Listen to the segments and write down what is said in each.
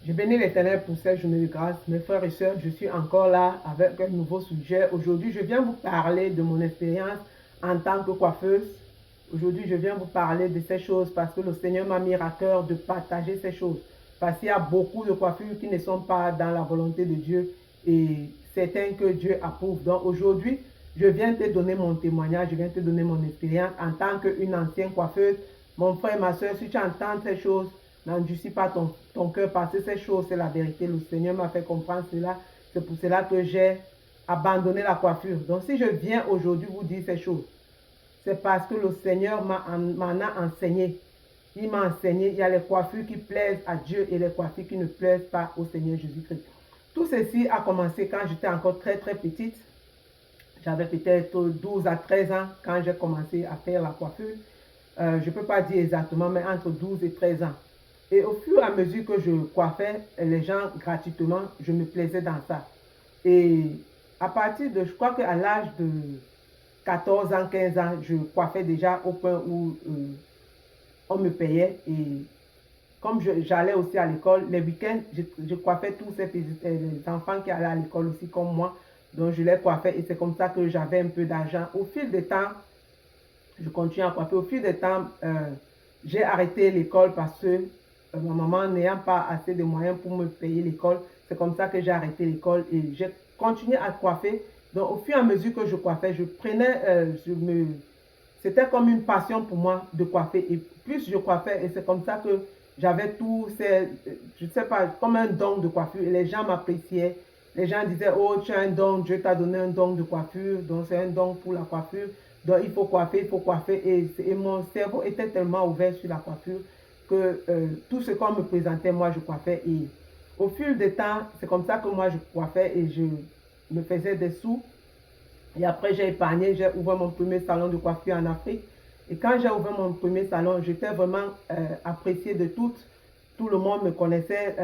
Je bénis l'Éternel pour cette journée de grâce. Mes frères et sœurs, je suis encore là avec un nouveau sujet. Aujourd'hui, je viens vous parler de mon expérience en tant que coiffeuse. Aujourd'hui, je viens vous parler de ces choses parce que le Seigneur m'a mis à cœur de partager ces choses. Parce qu'il y a beaucoup de coiffures qui ne sont pas dans la volonté de Dieu et certaines que Dieu approuve. Donc aujourd'hui, je viens te donner mon témoignage, je viens te donner mon expérience en tant qu'une ancienne coiffeuse. Mon frère et ma soeur, si tu entends ces choses, n'endurcis pas ton cœur parce que ces choses, c'est la vérité. Le Seigneur m'a fait comprendre cela. C'est pour cela que j'ai abandonné la coiffure. Donc si je viens aujourd'hui vous dire ces choses, c'est parce que le Seigneur m'en a enseigné. Il m'a enseigné, il y a les coiffures qui plaisent à Dieu et les coiffures qui ne plaisent pas au Seigneur Jésus-Christ. Tout ceci a commencé quand j'étais encore très petite. J'avais peut-être 12 à 13 ans quand j'ai commencé à faire la coiffure. Je ne peux pas dire exactement, mais entre 12 et 13 ans. Et au fur et à mesure que je coiffais les gens gratuitement, je me plaisais dans ça. Et à partir de, je crois qu'à l'âge de 14 ans, 15 ans, je coiffais déjà au point où on me payait. Et comme j'allais aussi à l'école, les week-ends, je coiffais tous les enfants qui allaient à l'école aussi comme moi. Donc je les coiffais et c'est comme ça que j'avais un peu d'argent. Au fil du temps, je continue à coiffer. Au fil du temps, j'ai arrêté l'école parce que ma maman n'ayant pas assez de moyens pour me payer l'école, c'est comme ça que j'ai arrêté l'école et j'ai continué à coiffer. Donc au fur et à mesure que je coiffais, je prenais, c'était comme une passion pour moi de coiffer. Et plus je coiffais, et c'est comme ça que j'avais tous ces, je ne sais pas, comme un don de coiffure. Et les gens m'appréciaient. Les gens disaient, oh, tu as un don, Dieu t'a donné un don de coiffure, donc c'est un don pour la coiffure. Donc il faut coiffer, il faut coiffer. Et mon cerveau était tellement ouvert sur la coiffure que tout ce qu'on me présentait, moi je coiffais. Et au fil du temps, c'est comme ça que moi je coiffais et je me faisais des sous. Et après j'ai épargné, j'ai ouvert mon premier salon de coiffure en Afrique. Et quand j'ai ouvert mon premier salon, j'étais vraiment appréciée de toutes. Tout le monde me connaissait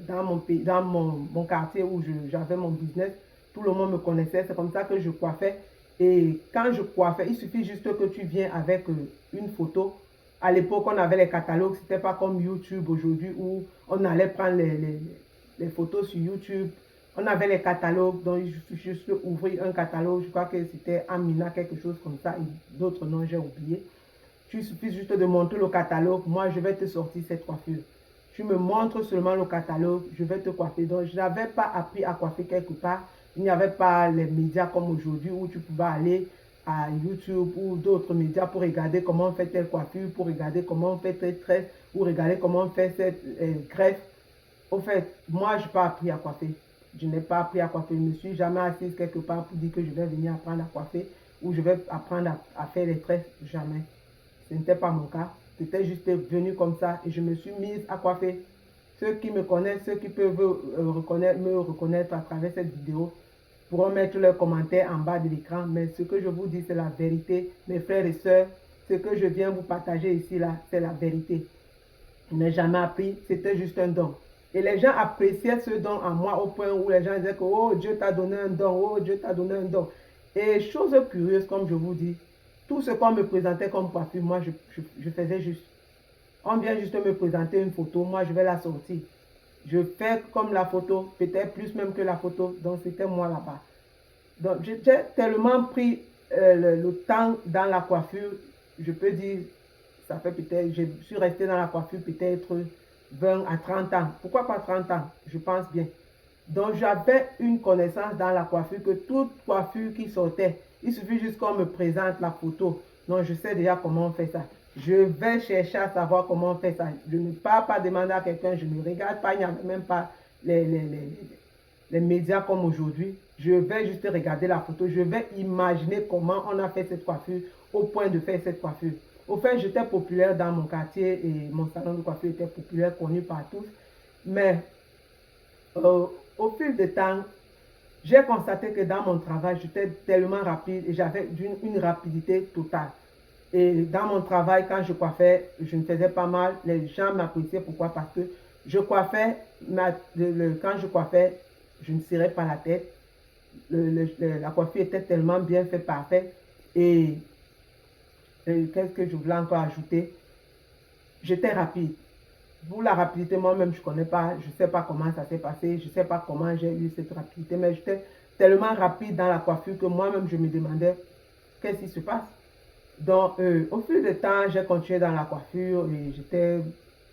dans mon pays, dans mon quartier où j'avais mon business. Tout le monde me connaissait. C'est comme ça que je coiffais. Et quand je coiffais, il suffit juste que tu viennes avec une photo. À l'époque, on avait les catalogues. C'était pas comme YouTube aujourd'hui où on allait prendre les photos sur YouTube. On avait les catalogues, donc il suffit juste ouvrir un catalogue. Je crois que c'était Amina, quelque chose comme ça. Et d'autres noms, j'ai oublié. Il suffit juste de montrer le catalogue. Moi, je vais te sortir cette coiffure. Tu me montres seulement le catalogue, je vais te coiffer. Donc, je n'avais pas appris à coiffer quelque part. Il n'y avait pas les médias comme aujourd'hui où tu pouvais aller à YouTube ou d'autres médias pour regarder comment on fait telle coiffure, pour regarder comment on fait telle tresse, ou regarder comment on fait cette greffe. Au fait, moi, je n'ai pas appris à coiffer. Je n'ai pas appris à coiffer. Je ne me suis jamais assise quelque part pour dire que je vais venir apprendre à coiffer ou je vais apprendre à faire les tresses. Jamais. Ce n'était pas mon cas. C'était juste venu comme ça et je me suis mise à coiffer. Ceux qui me connaissent, ceux qui peuvent me reconnaître à travers cette vidéo, pourront mettre leurs commentaires en bas de l'écran. Mais ce que je vous dis, c'est la vérité. Mes frères et sœurs, ce que je viens vous partager ici, là, c'est la vérité. Je n'ai jamais appris, c'était juste un don. Et les gens appréciaient ce don en moi au point où les gens disaient que oh, Dieu t'a donné un don, oh, Dieu t'a donné un don. Et chose curieuse, comme je vous dis, tout ce qu'on me présentait comme coiffure, moi, je faisais juste. On vient juste me présenter une photo, moi, je vais la sortir. Je fais comme la photo, peut-être plus même que la photo, donc c'était moi là-bas. Donc, j'ai tellement pris le temps dans la coiffure, je peux dire, ça fait peut-être, je suis restée dans la coiffure peut-être 20 à 30 ans. Pourquoi pas 30 ans? Je pense bien. Donc, j'avais une connaissance dans la coiffure que toute coiffure qui sortait, il suffit juste qu'on me présente la photo. Donc, je sais déjà comment on fait ça. Je vais chercher à savoir comment on fait ça. Je ne pars pas demander à quelqu'un, je ne regarde pas, il n'y a même pas les médias comme aujourd'hui. Je vais juste regarder la photo, je vais imaginer comment on a fait cette coiffure au point de faire cette coiffure. Au fait, j'étais populaire dans mon quartier et mon salon de coiffure était populaire, connu par tous. Mais au fil du temps, j'ai constaté que dans mon travail, j'étais tellement rapide et j'avais une rapidité totale. Et dans mon travail, quand je coiffais, je me faisais pas mal. Les gens m'appréciaient. Pourquoi? Parce que je coiffais, quand je coiffais, je ne cirais pas la tête. La coiffure était tellement bien faite, parfaite. Et qu'est-ce que je voulais encore ajouter? J'étais rapide. Pour la rapidité, moi-même, je ne connais pas, je ne sais pas comment ça s'est passé, je ne sais pas comment j'ai eu cette rapidité, mais j'étais tellement rapide dans la coiffure que moi-même, je me demandais qu'est-ce qui se passe. Donc, au fil du temps, j'ai continué dans la coiffure et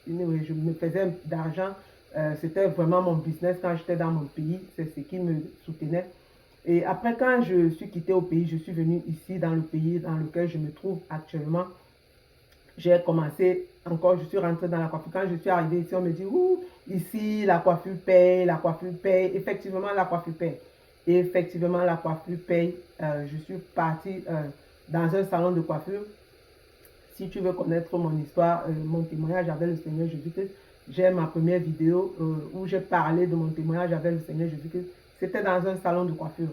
je me faisais d'argent. C'était vraiment mon business quand j'étais dans mon pays, c'est ce qui me soutenait. Et après, quand je suis quitté au pays, je suis venu ici dans le pays dans lequel je me trouve actuellement. J'ai commencé encore, je suis rentré dans la coiffure. Quand je suis arrivé ici, on me dit, ouh, ici, la coiffure paye, la coiffure paye. Effectivement, la coiffure paye. Et effectivement, la coiffure paye. Je suis partie dans un salon de coiffure. Si tu veux connaître mon histoire, mon témoignage avec le Seigneur Jésus-Christ, j'ai ma première vidéo où j'ai parlé de mon témoignage avec le Seigneur Jésus-Christ. C'était dans un salon de coiffure.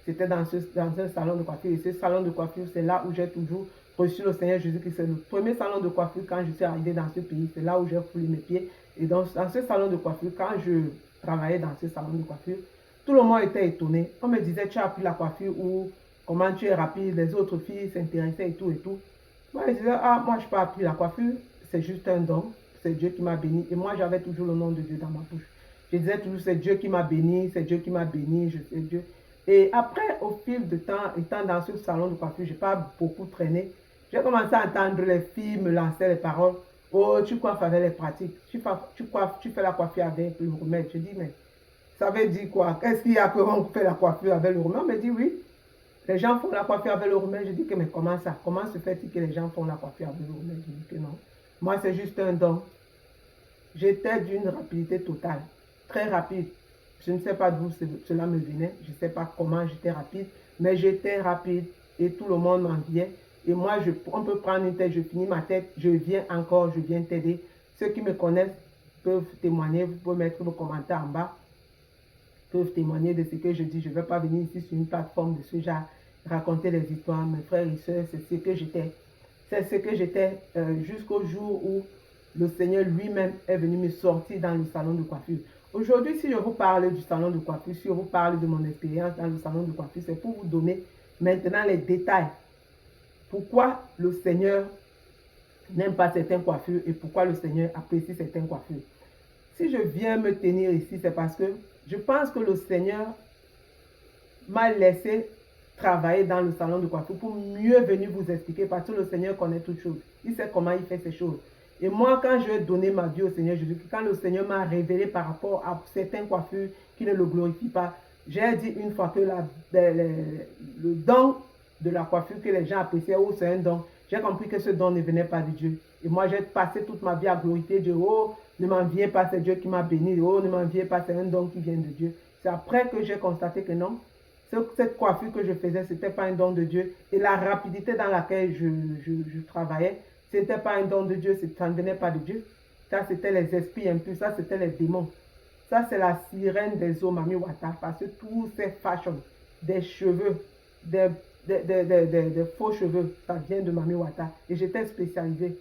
C'était dans un salon de coiffure. Et ce salon de coiffure, c'est là où j'ai toujours reçu le Seigneur Jésus-Christ. C'est le premier salon de coiffure quand je suis arrivé dans ce pays. C'est là où j'ai foulé mes pieds. Et dans ce salon de coiffure, quand je travaillais dans ce salon de coiffure, tout le monde était étonné. On me disait, tu as appris la coiffure ou comment tu es rapide. Les autres filles s'intéressaient et tout et tout. Moi, je disais, ah, moi, je n'ai pas appris la coiffure, c'est juste un don, c'est Dieu qui m'a béni. Et moi, j'avais toujours le nom de Dieu dans ma bouche. Je disais toujours, c'est Dieu qui m'a béni, c'est Dieu qui m'a béni, je sais Dieu. Et après, au fil du temps, étant dans ce salon de coiffure, je n'ai pas beaucoup traîné. J'ai commencé à entendre les filles me lancer les paroles. Oh, tu coiffes avec les pratiques, tu fais la coiffure avec le remède. Je dis, mais ça veut dire quoi? Qu'est-ce qu'il y a qu'on fait la coiffure avec le remède? On me dit, oui. Les gens font la coiffure avec le remède. Je dis que, mais comment ça? Comment se fait-il que les gens font la coiffure avec le remède? Je dis que non. Moi, c'est juste un don. J'étais d'une rapidité totale. Très rapide. Je ne sais pas d'où cela me venait. Je ne sais pas comment j'étais rapide. Mais j'étais rapide. Et tout le monde m'enviait. Et moi, on peut prendre une tête, je finis ma tête. Je viens encore, je viens t'aider. Ceux qui me connaissent peuvent témoigner. Vous pouvez mettre vos commentaires en bas. Peuvent témoigner de ce que je dis. Je ne vais pas venir ici sur une plateforme de ce genre, raconter les histoires. Mes frères et sœurs, c'est ce que j'étais. C'est ce que j'étais jusqu'au jour où le Seigneur lui-même est venu me sortir dans le salon de coiffure. Aujourd'hui, si je vous parle du salon de coiffure, si je vous parle de mon expérience dans le salon de coiffure, c'est pour vous donner maintenant les détails. Pourquoi le Seigneur n'aime pas certaines coiffures et pourquoi le Seigneur apprécie certaines coiffures. Si je viens me tenir ici, c'est parce que je pense que le Seigneur m'a laissé travailler dans le salon de coiffure pour mieux venir vous expliquer parce que le Seigneur connaît toutes choses. Il sait comment il fait ces choses. Et moi, quand je vais donner ma vie au Seigneur Jésus, quand le Seigneur m'a révélé par rapport à certaines coiffures qui ne le glorifient pas, j'ai dit une fois que le don de la coiffure que les gens appréciaient, oh, c'est un don. J'ai compris que ce don ne venait pas de Dieu. Et moi, j'ai passé toute ma vie à glorifier Dieu. Oh, ne m'enviez pas, c'est Dieu qui m'a béni. Oh, ne m'enviez pas, c'est un don qui vient de Dieu. C'est après que j'ai constaté que non, cette coiffure que je faisais, ce n'était pas un don de Dieu. Et la rapidité dans laquelle je travaillais, ce n'était pas un don de Dieu, ça ne venait pas de Dieu. Ça, c'était les esprits impurs, ça, c'était les démons. Ça, c'est la sirène des eaux, Mami Wata, parce que tous ces fashions, des cheveux, des faux cheveux, ça vient de Mami Wata. Et j'étais spécialisée.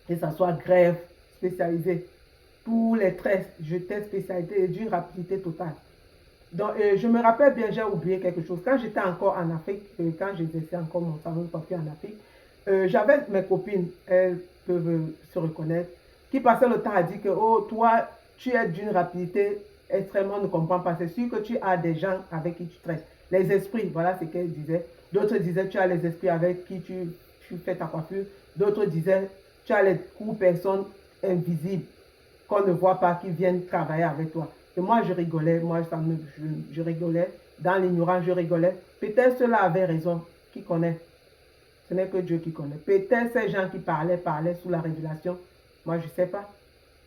Que ce soit grève, spécialisée. Tous les traits, j'étais spécialisée d'une rapidité totale. Donc, je me rappelle bien, j'ai oublié quelque chose. Quand j'étais encore en Afrique, quand j'exerçais encore mon salon de coiffure en Afrique, j'avais mes copines, elles peuvent se reconnaître, qui passaient le temps à dire que, oh, toi, tu es d'une rapidité extrêmement, ne comprends pas. C'est sûr que tu as des gens avec qui tu traites. Les esprits, voilà ce qu'elles disaient. D'autres disaient, tu as les esprits avec qui tu fais ta coiffure. D'autres disaient, tu as les personnes invisibles qu'on ne voit pas qui viennent travailler avec toi. Et moi, je rigolais, je rigolais. Dans l'ignorance, je rigolais. Peut-être cela avait raison. Qui connaît? Ce n'est que Dieu qui connaît. Peut-être ces gens qui parlaient sous la révélation. Moi, je ne sais pas.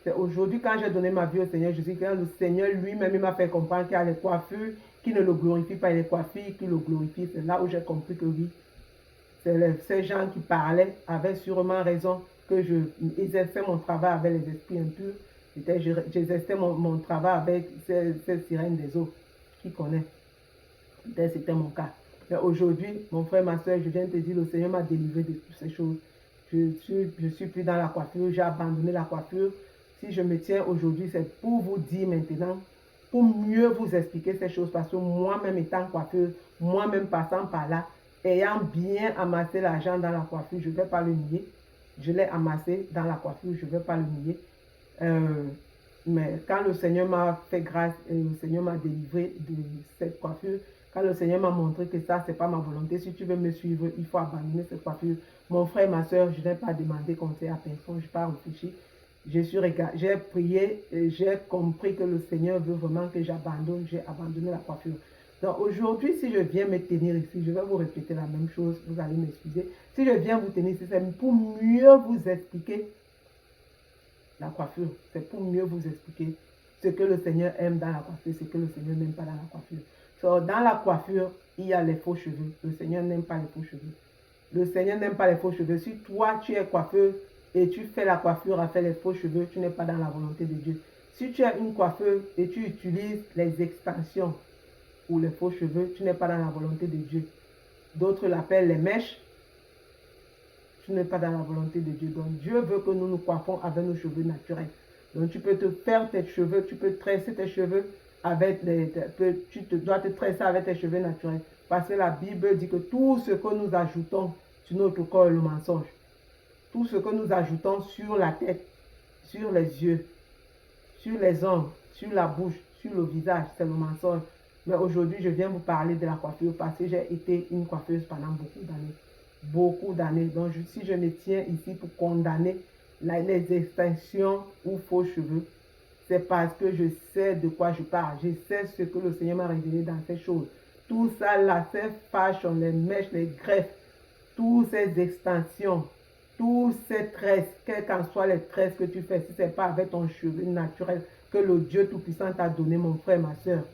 C'est aujourd'hui, quand j'ai donné ma vie au Seigneur Jésus, quand le Seigneur lui-même m'a fait comprendre qu'il y a les coiffures qui ne le glorifient pas et les coiffures qui le glorifient. C'est là où j'ai compris que oui, ces gens qui parlaient avaient sûrement raison que je exerçais mon travail avec les esprits impurs. J'exerçais mon travail avec ces sirènes des eaux. Qui connaît? Peut-être c'était mon cas. Mais aujourd'hui, mon frère, ma soeur, je viens de te dire, le Seigneur m'a délivré de toutes ces choses. Je suis plus dans la coiffure, j'ai abandonné la coiffure. Si je me tiens aujourd'hui, c'est pour vous dire maintenant, pour mieux vous expliquer ces choses, parce que moi-même étant coiffeuse, moi-même passant par là, ayant bien amassé l'argent dans la coiffure, je ne vais pas le nier. Je l'ai amassé dans la coiffure, je ne vais pas le nier. Mais quand le Seigneur m'a fait grâce et le Seigneur m'a délivré de cette coiffure, quand le Seigneur m'a montré que ça, c'est pas ma volonté, si tu veux me suivre, il faut abandonner cette coiffure. Mon frère, ma soeur, je n'ai pas demandé conseil à personne, je n'ai pas réfléchi. J'ai prié et j'ai compris que le Seigneur veut vraiment que j'abandonne. J'ai abandonné la coiffure. Donc aujourd'hui, si je viens me tenir ici, je vais vous répéter la même chose, vous allez m'excuser. Si je viens vous tenir ici, c'est pour mieux vous expliquer la coiffure. C'est pour mieux vous expliquer ce que le Seigneur aime dans la coiffure, ce que le Seigneur n'aime pas dans la coiffure. So, dans la coiffure, il y a les faux cheveux. Le Seigneur n'aime pas les faux cheveux. Le Seigneur n'aime pas les faux cheveux. Si toi, tu es coiffeur et tu fais la coiffure à faire les faux cheveux, tu n'es pas dans la volonté de Dieu. Si tu as une coiffeuse et tu utilises les extensions ou les faux cheveux, tu n'es pas dans la volonté de Dieu. D'autres l'appellent les mèches. Tu n'es pas dans la volonté de Dieu. Donc Dieu veut que nous nous coiffons avec nos cheveux naturels. Donc tu peux te faire tes cheveux, tu peux tresser tes cheveux avec tu dois te tresser avec tes cheveux naturels. Parce que la Bible dit que tout ce que nous ajoutons sur notre corps est le mensonge. Tout ce que nous ajoutons sur la tête, sur les yeux, sur les ongles, sur la bouche, sur le visage, c'est le mensonge. Mais aujourd'hui, je viens vous parler de la coiffure parce que j'ai été une coiffeuse pendant beaucoup d'années. Beaucoup d'années. Donc, si je me tiens ici pour condamner les extensions ou faux cheveux, c'est parce que je sais de quoi je parle. Je sais ce que le Seigneur m'a révélé dans ces choses. Tout ça là, ces fashions, les mèches, les greffes, toutes ces extensions, toutes ces tresses, quelles qu'en soient les tresses que tu fais, si ce n'est pas avec ton cheveu naturel que le Dieu Tout-Puissant t'a donné, mon frère, ma soeur.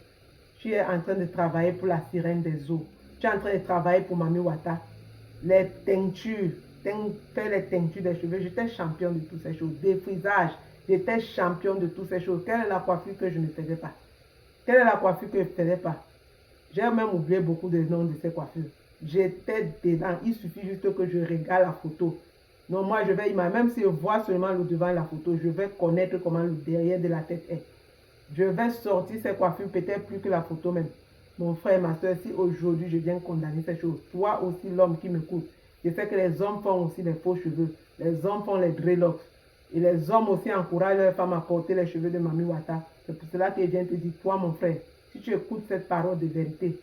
Tu es en train de travailler pour la sirène des eaux. Tu es en train de travailler pour Mami Wata. Les teintures, faire les teintures des cheveux, j'étais champion de toutes ces choses. Défrisage, j'étais champion de toutes ces choses. Quelle est la coiffure que je ne faisais pas? Quelle est la coiffure que je ne faisais pas? J'ai même oublié beaucoup de noms de ces coiffures. J'étais dedans. Il suffit juste que je regarde la photo. Non, moi, je vais imaginer, même si je vois seulement le devant de la photo, je vais connaître comment le derrière de la tête est. Je vais sortir ces coiffures peut-être plus que la photo même. Mon frère, ma soeur, si aujourd'hui je viens condamner ces choses, toi aussi l'homme qui m'écoute, je sais que les hommes font aussi les faux cheveux, les hommes font les dreadlocks, et les hommes aussi encouragent leurs femmes à porter les cheveux de Mami Wata. C'est pour cela que je viens te dire, toi mon frère, si tu écoutes cette parole de vérité,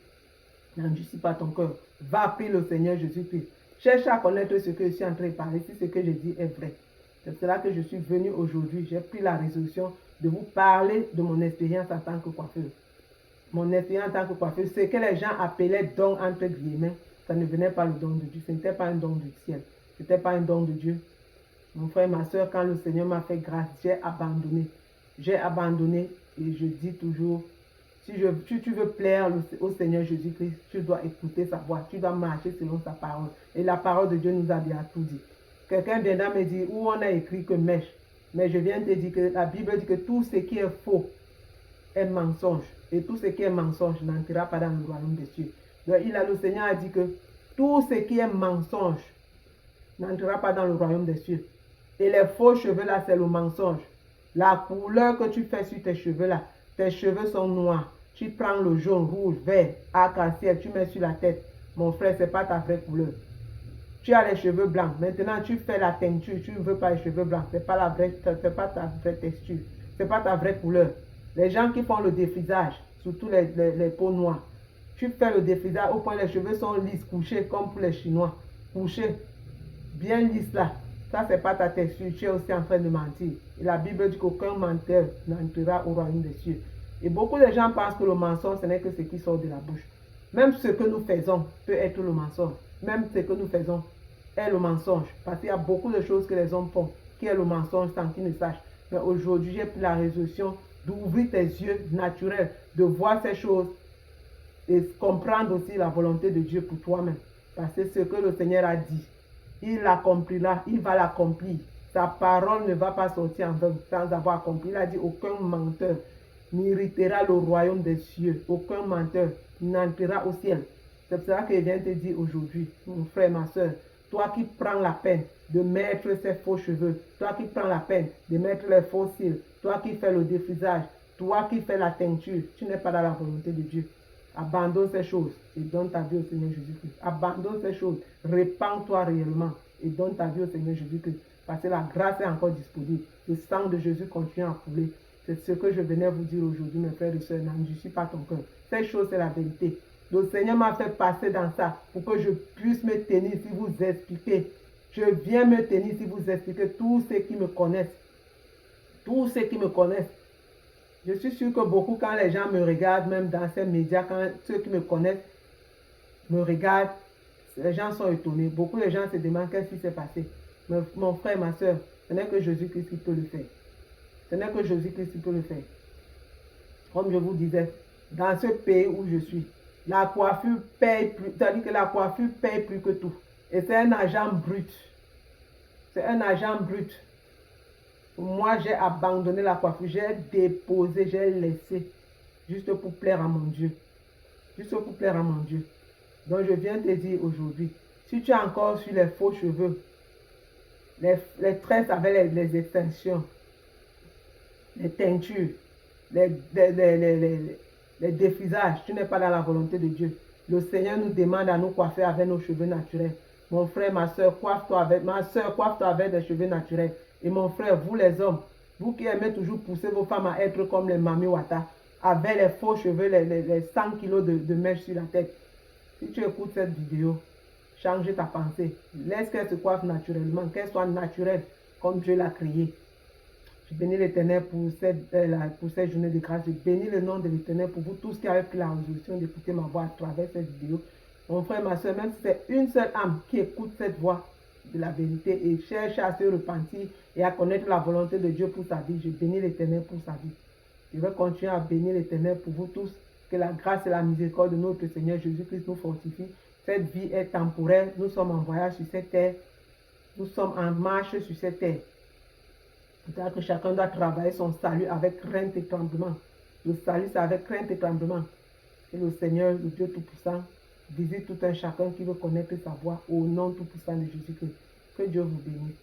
n'endurcis pas ton cœur, va prier le Seigneur Jésus-Christ. Cherche à connaître ce que je suis en train de parler, si ce que je dis est vrai. C'est cela que je suis venu aujourd'hui, j'ai pris la résolution de vous parler de mon expérience en tant que coiffeuse. Mon expérience en tant que coiffeuse, ce que les gens appelaient don entre guillemets, ça ne venait pas le don de Dieu, ce n'était pas un don du ciel, ce n'était pas un don de Dieu. Mon frère, ma soeur, quand le Seigneur m'a fait grâce, j'ai abandonné. J'ai abandonné et je dis toujours, si tu veux plaire au Seigneur Jésus-Christ, tu dois écouter sa voix, tu dois marcher selon sa parole. Et la parole de Dieu nous a déjà tout dit. Quelqu'un viendra me dire où on a écrit que mèche. Mais je viens te dire que la Bible dit que tout ce qui est faux est mensonge. Et tout ce qui est mensonge n'entrera pas dans le royaume des cieux. Donc le Seigneur a dit que tout ce qui est mensonge n'entrera pas dans le royaume des cieux. Et les faux cheveux là, c'est le mensonge. La couleur que tu fais sur tes cheveux là, tes cheveux sont noirs. Tu prends le jaune, rouge, vert, arc-en-ciel, tu mets sur la tête. Mon frère, ce n'est pas ta vraie couleur. Tu as les cheveux blancs. Maintenant, tu fais la teinture. Tu ne veux pas les cheveux blancs. Ce n'est pas ta vraie texture. Ce n'est pas ta vraie couleur. Les gens qui font le défrisage, surtout les peaux noires, tu fais le défrisage au point les cheveux sont lisses, couchés comme pour les Chinois. Couchés, bien lisses là. Ça, ce n'est pas ta texture. Tu es aussi en train de mentir. Et la Bible dit qu'aucun menteur n'entrera au royaume des cieux. Et beaucoup de gens pensent que le mensonge, ce n'est que ce qui sort de la bouche. Même ce que nous faisons peut être le mensonge. Même ce que nous faisons est le mensonge. Parce qu'il y a beaucoup de choses que les hommes font qui est le mensonge sans qu'ils ne sachent. Mais aujourd'hui, j'ai pris la résolution d'ouvrir tes yeux naturels, de voir ces choses et comprendre aussi la volonté de Dieu pour toi-même. Parce que ce que le Seigneur a dit, il l'accomplira, il va l'accomplir. Sa parole ne va pas sortir en vain sans avoir accompli. Il a dit aucun menteur n'héritera le royaume des cieux. Aucun menteur n'entrera au ciel. C'est pour cela que je viens te dire aujourd'hui, mon frère, ma soeur, toi qui prends la peine de mettre ces faux cheveux, toi qui prends la peine de mettre les faux cils, toi qui fais le défrisage, toi qui fais la teinture, tu n'es pas dans la volonté de Dieu. Abandonne ces choses et donne ta vie au Seigneur Jésus-Christ. Abandonne ces choses, répands-toi réellement et donne ta vie au Seigneur Jésus-Christ. Parce que la grâce est encore disponible. Le sang de Jésus continue à couler. C'est ce que je venais vous dire aujourd'hui, mes frères et sœurs. N'endurcis pas ton cœur. Cette chose, c'est la vérité. Le Seigneur m'a fait passer dans ça pour que je puisse me tenir si vous expliquer. Je viens me tenir si vous expliquer tous ceux qui me connaissent. Tous ceux qui me connaissent. Je suis sûr que beaucoup, quand les gens me regardent, même dans ces médias, quand ceux qui me connaissent me regardent, les gens sont étonnés. Beaucoup de gens se demandent qu'est-ce qui s'est passé. Mais mon frère, ma soeur, ce n'est que Jésus-Christ qui peut le faire. Ce n'est que Jésus-Christ qui peut le faire. Comme je vous disais, dans ce pays où je suis, la coiffure paye plus, c'est-à-dire que la coiffure paye plus que tout. Et c'est un argent brut. C'est un argent brut. Moi, j'ai abandonné la coiffure, j'ai déposé, j'ai laissé, juste pour plaire à mon Dieu. Juste pour plaire à mon Dieu. Donc, je viens te dire aujourd'hui, si tu es encore sur les faux cheveux, les tresses avec les extensions, les teintures, les défrisages, tu n'es pas dans la volonté de Dieu. Le Seigneur nous demande à nous coiffer avec nos cheveux naturels. Mon frère, ma soeur, coiffe-toi avec des cheveux naturels. Et mon frère, vous les hommes, vous qui aimez toujours pousser vos femmes à être comme les Mami Wata, avec les faux cheveux, les 100 kilos de mèche sur la tête. Si tu écoutes cette vidéo, change ta pensée. Laisse qu'elle se coiffe naturellement, qu'elle soit naturelle comme Dieu l'a créée. Je bénis l'Éternel pour cette journée de grâce. Je bénis le nom de l'Éternel pour vous tous qui avez pris la résolution d'écouter ma voix à travers cette vidéo. Mon frère, ma soeur, même si c'est une seule âme qui écoute cette voix de la vérité et cherche à se repentir et à connaître la volonté de Dieu pour sa vie, je bénis l'Éternel pour sa vie. Je vais continuer à bénir l'Éternel pour vous tous. Que la grâce et la miséricorde de notre Seigneur Jésus-Christ nous fortifie. Cette vie est temporaire. Nous sommes en voyage sur cette terre. Nous sommes en marche sur cette terre. C'est-à-dire que chacun doit travailler son salut avec crainte et tremblement. Le salut, c'est avec crainte et tremblement. Et le Seigneur, le Dieu Tout-Puissant, visite tout un chacun qui veut connaître sa voix au nom Tout-Puissant de Jésus-Christ. Que Dieu vous bénisse.